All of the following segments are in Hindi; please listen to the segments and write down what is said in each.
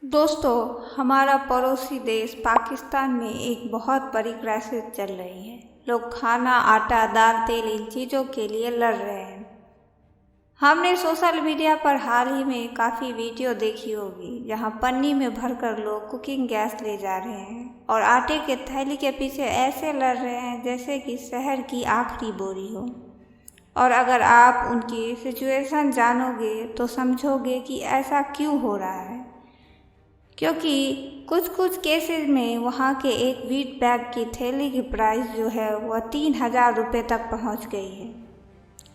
दोस्तों, हमारा पड़ोसी देश पाकिस्तान में एक बहुत बड़ी क्राइसिस चल रही है। लोग खाना, आटा, दाल, तेल इन चीज़ों के लिए लड़ रहे हैं। हमने सोशल मीडिया पर हाल ही में काफ़ी वीडियो देखी होगी जहां पन्नी में भरकर लोग कुकिंग गैस ले जा रहे हैं और आटे के थैली के पीछे ऐसे लड़ रहे हैं जैसे कि शहर की आखिरी बोरी हो। और अगर आप उनकी सिचुएशन जानोगे तो समझोगे कि ऐसा क्यों हो रहा है, क्योंकि कुछ केसेस में वहाँ के एक व्हीट बैग की थैली की प्राइस जो है वह 3,000 रुपये तक पहुँच गई है।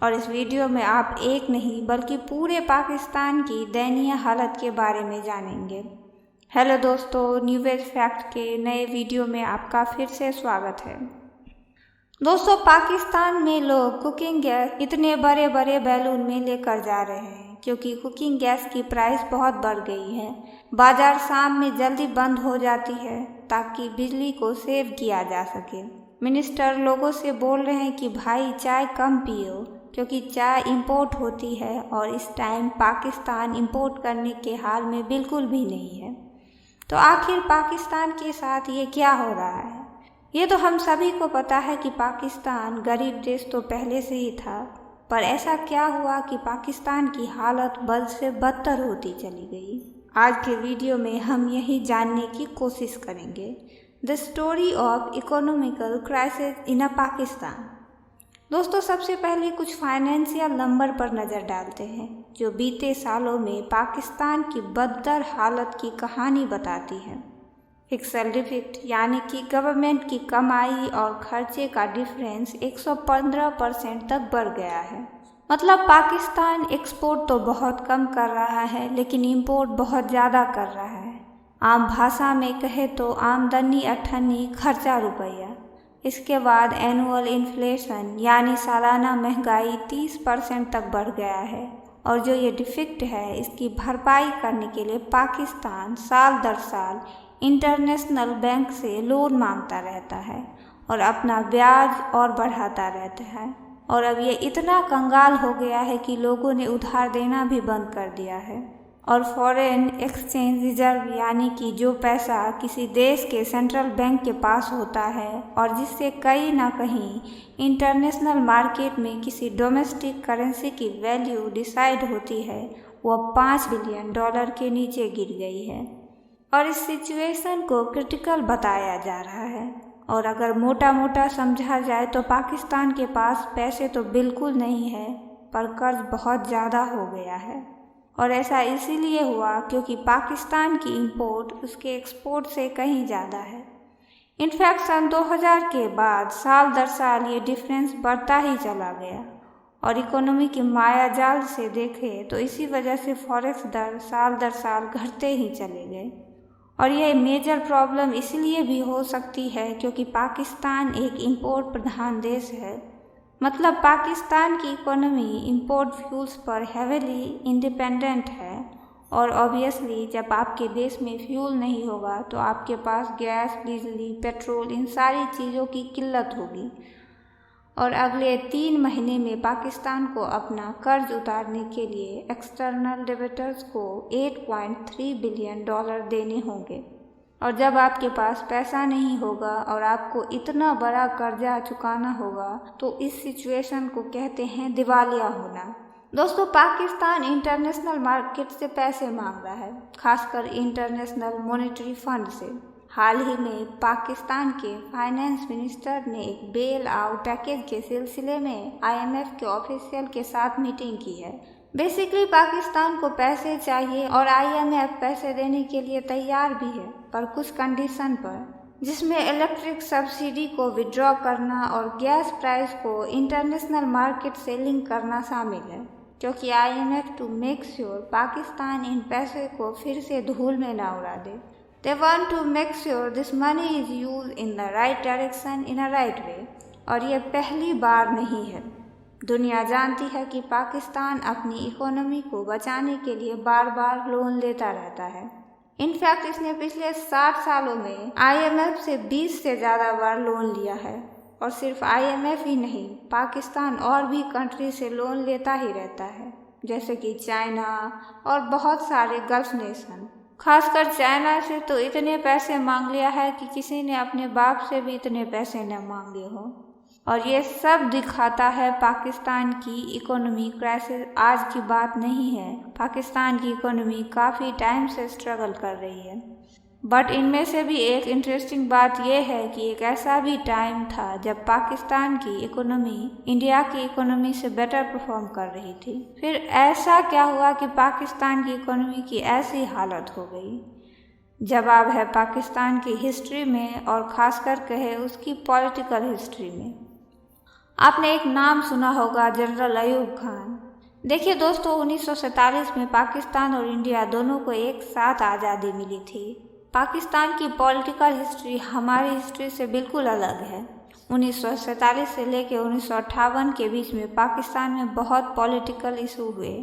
और इस वीडियो में आप एक नहीं बल्कि पूरे पाकिस्तान की दयनीय हालत के बारे में जानेंगे। हेलो दोस्तों, न्यू वेज फैक्ट के नए वीडियो में आपका फिर से स्वागत है। दोस्तों, पाकिस्तान में लोग कुकिंग गैस इतने बड़े बड़े बैलून में लेकर जा रहे हैं क्योंकि कुकिंग गैस की प्राइस बहुत बढ़ गई है। बाजार शाम में जल्दी बंद हो जाती है ताकि बिजली को सेव किया जा सके। मिनिस्टर लोगों से बोल रहे हैं कि भाई चाय कम पियो क्योंकि चाय इंपोर्ट होती है और इस टाइम पाकिस्तान इंपोर्ट करने के हाल में बिल्कुल भी नहीं है। तो आखिर पाकिस्तान के साथ ये क्या हो रहा है? ये तो हम सभी को पता है कि पाकिस्तान गरीब देश तो पहले से ही था, पर ऐसा क्या हुआ कि पाकिस्तान की हालत बद से बदतर होती चली गई। आज के वीडियो में हम यही जानने की कोशिश करेंगे, the story of economical crisis in Pakistan. दोस्तों, सबसे पहले कुछ फाइनेंशियल नंबर पर नज़र डालते हैं जो बीते सालों में पाकिस्तान की बदतर हालत की कहानी बताती है। फिक्सल डिफिक्ट यानी कि गवर्नमेंट की कमाई और खर्चे का डिफरेंस 115% तक बढ़ गया है। मतलब पाकिस्तान एक्सपोर्ट तो बहुत कम कर रहा है लेकिन इंपोर्ट बहुत ज़्यादा कर रहा है। आम भाषा में कहे तो आमदनी अठन्नी, खर्चा रुपया। इसके बाद एनुअल इन्फ्लेशन यानी सालाना महंगाई 30% तक बढ़ गया है। और जो ये डिफिक्ट है इसकी भरपाई करने के लिए पाकिस्तान साल दर साल इंटरनेशनल बैंक से लोन मांगता रहता है और अपना ब्याज और बढ़ाता रहता है। और अब ये इतना कंगाल हो गया है कि लोगों ने उधार देना भी बंद कर दिया है। और फॉरेन एक्सचेंज रिजर्व यानी कि जो पैसा किसी देश के सेंट्रल बैंक के पास होता है और जिससे कहीं ना कहीं इंटरनेशनल मार्केट में किसी डोमेस्टिक करेंसी की वैल्यू डिसाइड होती है, वह $5 बिलियन के नीचे गिर गई है। और इस सिचुएशन को क्रिटिकल बताया जा रहा है। और अगर मोटा मोटा समझा जाए तो पाकिस्तान के पास पैसे तो बिल्कुल नहीं है, पर कर्ज बहुत ज़्यादा हो गया है। और ऐसा इसीलिए हुआ क्योंकि पाकिस्तान की इंपोर्ट उसके एक्सपोर्ट से कहीं ज़्यादा है। इनफैक्ट सन 2000 के बाद साल दर साल ये डिफरेंस बढ़ता ही चला गया। और इकोनॉमी की माया जाल से देखें तो इसी वजह से फॉरेक्स दर साल दर साल घटते ही चले गए। और यह मेजर प्रॉब्लम इसलिए भी हो सकती है क्योंकि पाकिस्तान एक इंपोर्ट प्रधान देश है। मतलब पाकिस्तान की इकोनॉमी इंपोर्ट फ्यूल्स पर हेवीली इंडिपेंडेंट है। और ऑब्वियसली जब आपके देश में फ्यूल नहीं होगा तो आपके पास गैस, बिजली, पेट्रोल इन सारी चीज़ों की किल्लत होगी। और अगले 3 महीने में पाकिस्तान को अपना कर्ज उतारने के लिए एक्सटर्नल डेबिटर्स को $8.3 बिलियन देने होंगे। और जब आपके पास पैसा नहीं होगा और आपको इतना बड़ा कर्जा चुकाना होगा तो इस सिचुएशन को कहते हैं दिवालिया होना। दोस्तों, पाकिस्तान इंटरनेशनल मार्केट से पैसे मांग रहा है, खासकर इंटरनेशनल मॉनेटरी फंड से। हाल ही में पाकिस्तान के फाइनेंस मिनिस्टर ने एक बेल आउट पैकेज के सिलसिले में IMF के ऑफिशियल के साथ मीटिंग की है। बेसिकली पाकिस्तान को पैसे चाहिए और IMF पैसे देने के लिए तैयार भी है, पर कुछ कंडीशन पर, जिसमें इलेक्ट्रिक सब्सिडी को विड्रॉ करना और गैस प्राइस को इंटरनेशनल मार्केट से लिंक करना शामिल है। क्योंकि IMF to make sure Pakistan इन पैसे को फिर से धूल में ना उड़ा दे। They want to make sure this money is used in the right direction in a right way। और ये पहली बार नहीं है। दुनिया जानती है कि पाकिस्तान अपनी इकोनॉमी को बचाने के लिए बार बार लोन लेता रहता है। इनफैक्ट इसने पिछले 60 सालों में IMF से 20 से ज़्यादा बार लोन लिया है। और सिर्फ IMF ही नहीं, पाकिस्तान और भी कंट्री से लोन लेता ही रहता है, जैसे कि चाइना और बहुत सारे गल्फ नेशन। खासकर चाइना से तो इतने पैसे मांग लिया है कि किसी ने अपने बाप से भी इतने पैसे न मांगे हो। और ये सब दिखाता है पाकिस्तान की इकोनॉमी क्राइसिस आज की बात नहीं है। पाकिस्तान की इकोनॉमी काफ़ी टाइम से स्ट्रगल कर रही है। बट इनमें से भी एक इंटरेस्टिंग बात यह है कि एक ऐसा भी टाइम था जब पाकिस्तान की इकोनॉमी इंडिया की इकोनॉमी से बेटर परफॉर्म कर रही थी। फिर ऐसा क्या हुआ कि पाकिस्तान की इकोनॉमी की ऐसी हालत हो गई? जवाब है पाकिस्तान की हिस्ट्री में और ख़ासकर कहे उसकी पॉलिटिकल हिस्ट्री में। आपने एक नाम सुना होगा, जनरल अयूब खान। देखिए दोस्तों, 1947 में पाकिस्तान और इंडिया दोनों को एक साथ आज़ादी मिली थी। पाकिस्तान की पॉलिटिकल हिस्ट्री हमारी हिस्ट्री से बिल्कुल अलग है। 1947 से लेकर 1958 के बीच में पाकिस्तान में बहुत पॉलिटिकल इशू हुए।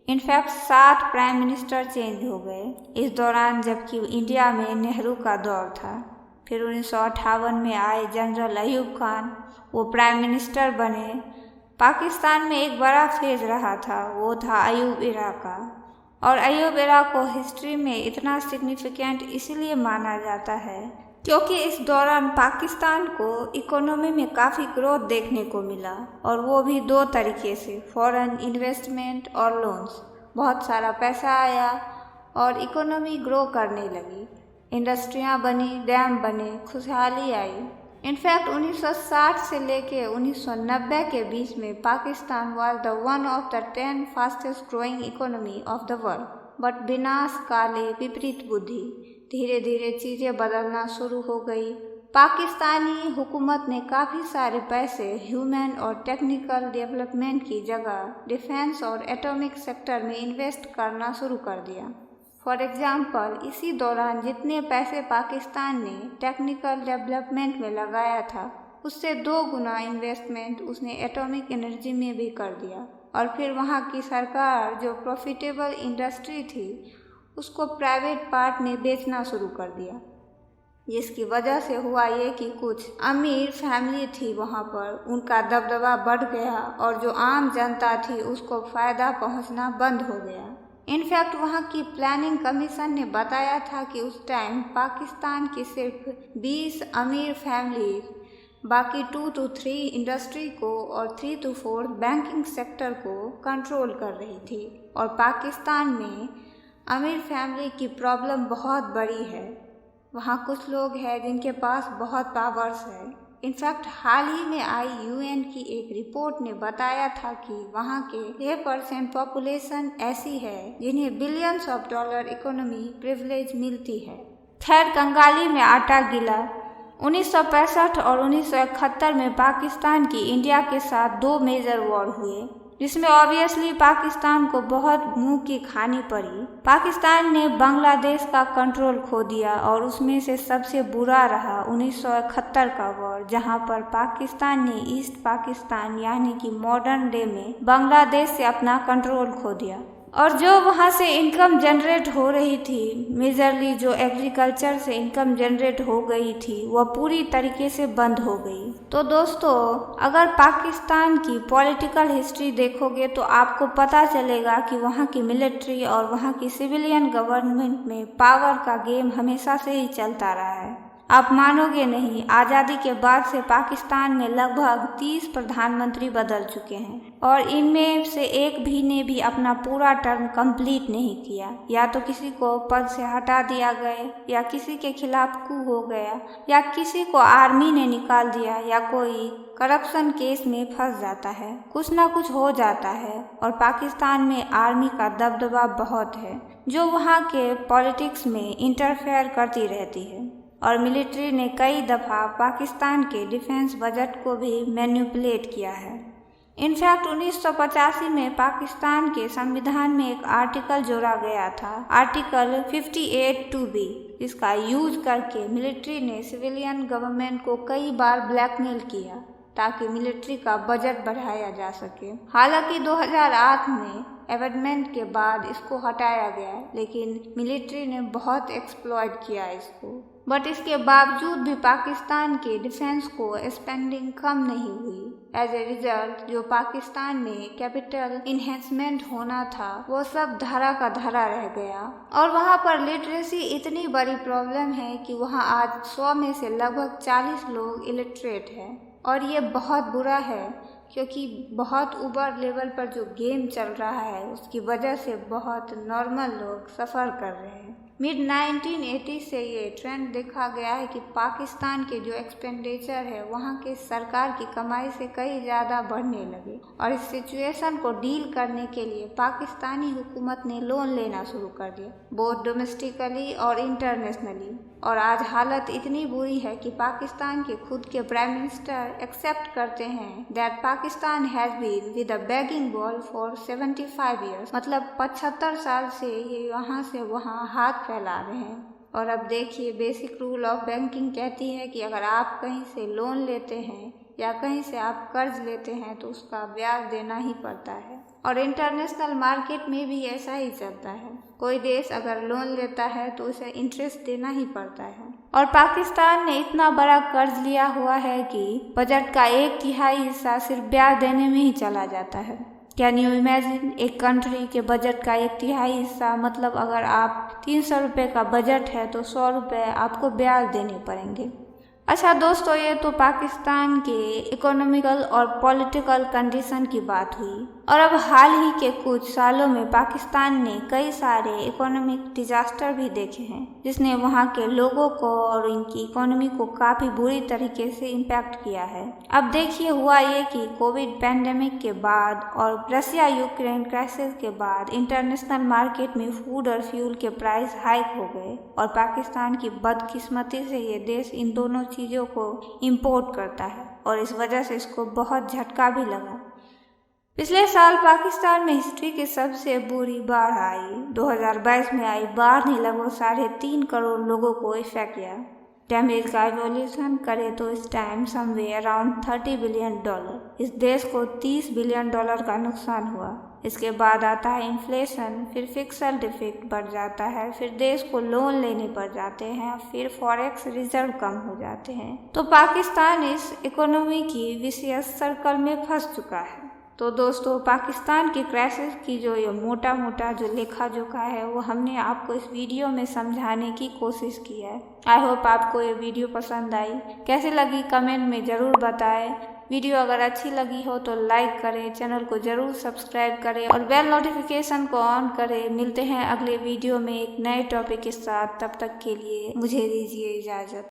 इनफैक्ट 7 प्राइम मिनिस्टर चेंज हो गए इस दौरान, जबकि इंडिया में नेहरू का दौर था। फिर 1958 में आए जनरल अयूब खान, वो प्राइम मिनिस्टर बने। पाकिस्तान में एक बड़ा फेज रहा था, वो था अयूब एरा का। और अयूब एरा को हिस्ट्री में इतना सिग्निफिकेंट इसीलिए माना जाता है क्योंकि इस दौरान पाकिस्तान को इकोनॉमी में काफ़ी ग्रोथ देखने को मिला, और वो भी 2 तरीके से, फॉरेन इन्वेस्टमेंट और लोन्स। बहुत सारा पैसा आया और इकोनॉमी ग्रो करने लगी, इंडस्ट्रियाँ बनी, डैम बने, खुशहाली आई। इनफैक्ट 1960 से लेके 1990 के बीच में Pakistan was the one of the 10 fastest growing economy of the world. But विनाश काले विपरीत बुद्धि, धीरे धीरे चीज़ें बदलना शुरू हो गई। पाकिस्तानी हुकूमत ने काफ़ी सारे पैसे ह्यूमन और टेक्निकल डेवलपमेंट की जगह डिफेंस और एटॉमिक सेक्टर में इन्वेस्ट करना शुरू कर दिया। फॉर एग्जाम्पल, इसी दौरान जितने पैसे पाकिस्तान ने टेक्निकल डेवलपमेंट में लगाया था, उससे 2 गुना इन्वेस्टमेंट उसने एटॉमिक एनर्जी में भी कर दिया। और फिर वहाँ की सरकार जो प्रॉफिटेबल इंडस्ट्री थी, उसको प्राइवेट पार्ट में बेचना शुरू कर दिया, जिसकी वजह से हुआ ये कि कुछ अमीर फैमिली थी वहाँ पर, उनका दबदबा बढ़ गया और जो आम जनता थी उसको फ़ायदा पहुँचना बंद हो गया। इनफैक्ट वहाँ की प्लानिंग कमीशन ने बताया था कि उस टाइम पाकिस्तान की सिर्फ 20 अमीर फैमिली बाकी 2 to 3 इंडस्ट्री को और 3 to 4 बैंकिंग सेक्टर को कंट्रोल कर रही थी। और पाकिस्तान में अमीर फैमिली की प्रॉब्लम बहुत बड़ी है। वहाँ कुछ लोग हैं जिनके पास बहुत पावर्स है। इनफैक्ट हाल ही में आई UN की एक रिपोर्ट ने बताया था कि वहाँ के 6% पॉपुलेशन ऐसी है जिन्हें billions of dollar economy privilege मिलती है। खैर, कंगाली में आटा गिला। 1965 और 1971 में पाकिस्तान की इंडिया के साथ 2 मेजर वॉर हुए, जिसमें ऑब्वियसली पाकिस्तान को बहुत मुंह की खानी पड़ी। पाकिस्तान ने बांग्लादेश का कंट्रोल खो दिया और उसमें से सबसे बुरा रहा 1971 का वॉर, जहां पर पाकिस्तान ने ईस्ट पाकिस्तान यानी कि मॉडर्न डे में बांग्लादेश से अपना कंट्रोल खो दिया। और जो वहाँ से इनकम जनरेट हो रही थी, मेजरली जो एग्रीकल्चर से इनकम जनरेट हो गई थी, वह पूरी तरीके से बंद हो गई। तो दोस्तों, अगर पाकिस्तान की पॉलिटिकल हिस्ट्री देखोगे तो आपको पता चलेगा कि वहाँ की मिलिट्री और वहाँ की सिविलियन गवर्नमेंट में पावर का गेम हमेशा से ही चलता रहा है। आप मानोगे नहीं, आज़ादी के बाद से पाकिस्तान में लगभग 30 प्रधानमंत्री बदल चुके हैं और इनमें से एक भी ने भी अपना पूरा टर्म कंप्लीट नहीं किया। या तो किसी को पद से हटा दिया गया, या किसी के खिलाफ कू हो गया, या किसी को आर्मी ने निकाल दिया, या कोई करप्शन केस में फंस जाता है। कुछ ना कुछ हो जाता है। और पाकिस्तान में आर्मी का दबदबा बहुत है, जो वहाँ के पॉलिटिक्स में इंटरफेयर करती रहती है। और मिलिट्री ने कई दफ़ा पाकिस्तान के डिफेंस बजट को भी मैनिपुलेट किया है। इनफैक्ट 1985 में पाकिस्तान के संविधान में एक आर्टिकल जोड़ा गया था, आर्टिकल 58(2)B, जिसका यूज करके मिलिट्री ने सिविलियन गवर्नमेंट को कई बार ब्लैकमेल किया ताकि मिलिट्री का बजट बढ़ाया जा सके। हालांकि 2008 में अमेंडमेंट के बाद इसको हटाया गया, लेकिन मिलिट्री ने बहुत एक्सप्लॉइट किया इसको। बट इसके बावजूद भी पाकिस्तान के डिफेंस को स्पेंडिंग कम नहीं हुई। एज ए रिजल्ट जो पाकिस्तान में कैपिटल इन्हेंसमेंट होना था वो सब धरा का धरा रह गया। और वहाँ पर लिटरेसी इतनी बड़ी प्रॉब्लम है कि वहाँ आज 100 में से लगभग 40 लोग इलिटरेट हैं। और ये बहुत बुरा है क्योंकि बहुत ऊपर लेवल पर जो गेम चल रहा है उसकी वजह से बहुत नॉर्मल लोग सफ़र कर रहे हैं। मिड 1980 से ये ट्रेंड देखा गया है कि पाकिस्तान के जो एक्सपेंडिचर है वहाँ के सरकार की कमाई से कई ज़्यादा बढ़ने लगे। और इस सिचुएशन को डील करने के लिए पाकिस्तानी हुकूमत ने लोन लेना शुरू कर दिया, बोथ डोमेस्टिकली और इंटरनेशनली। और आज हालत इतनी बुरी है कि पाकिस्तान के खुद के प्राइम मिनिस्टर एक्सेप्ट करते हैं that Pakistan has been with a begging bowl for 75 years, मतलब 75 साल से ये यहाँ से वहाँ हाथ फैला रहे हैं। और अब देखिए, बेसिक रूल ऑफ बैंकिंग कहती है कि अगर आप कहीं से लोन लेते हैं या कहीं से आप कर्ज लेते हैं तो उसका ब्याज देना ही पड़ता है। और इंटरनेशनल मार्केट में भी ऐसा ही चलता है, कोई देश अगर लोन लेता है तो उसे इंटरेस्ट देना ही पड़ता है। और पाकिस्तान ने इतना बड़ा कर्ज लिया हुआ है कि बजट का 1/3 हिस्सा सिर्फ ब्याज देने में ही चला जाता है। कैन यू इमेजिन, एक कंट्री के बजट का 1/3 हिस्सा, मतलब अगर आप 300 रुपये का बजट है तो 100 रुपये आपको ब्याज देने पड़ेंगे। अच्छा दोस्तों, ये तो पाकिस्तान के इकोनॉमिकल और पॉलिटिकल कंडीशन की बात हुई। और अब हाल ही के कुछ सालों में पाकिस्तान ने कई सारे इकोनॉमिक डिजास्टर भी देखे हैं जिसने वहाँ के लोगों को और इनकी इकोनॉमी को काफ़ी बुरी तरीके से इम्पैक्ट किया है। अब देखिए, हुआ ये कि कोविड पैंडेमिक के बाद और रसिया यूक्रेन क्राइसिस के बाद इंटरनेशनल मार्केट में फूड और फ्यूल के प्राइस हाइक हो गए। और पाकिस्तान की बदकिस्मती से ये देश इन दोनों चीज़ों को इंपोर्ट करता है और इस वजह से इसको बहुत झटका भी लगा। पिछले साल पाकिस्तान में हिस्ट्री की सबसे बुरी बाढ़ आई। 2022 में आई बाढ़ ने लगभग 3.5 करोड़ लोगों को इफेक्ट किया। डैमेज का एवोल्यूशन करें तो इस टाइम समवेयर अराउंड $30 बिलियन। इस देश को $30 बिलियन का नुकसान हुआ। इसके बाद आता है इन्फ्लेशन, फिर फिक्सल डिफेक्ट बढ़ जाता है, फिर देश को लोन लेने पड़ जाते हैं, फिर फॉरेक्स रिजर्व कम हो जाते हैं। तो पाकिस्तान इस इकोनॉमी की विशियस सर्कल में फंस चुका है। तो दोस्तों, पाकिस्तान के क्राइसिस की जो ये मोटा मोटा जो लेखा जोखा है वो हमने आपको इस वीडियो में समझाने की कोशिश की है। आई होप आपको ये वीडियो पसंद आई। कैसे लगी कमेंट में ज़रूर बताएं। वीडियो अगर अच्छी लगी हो तो लाइक करें, चैनल को ज़रूर सब्सक्राइब करें और बेल नोटिफिकेशन को ऑन करें। मिलते हैं अगले वीडियो में एक नए टॉपिक के साथ। तब तक के लिए मुझे दीजिए इजाज़त।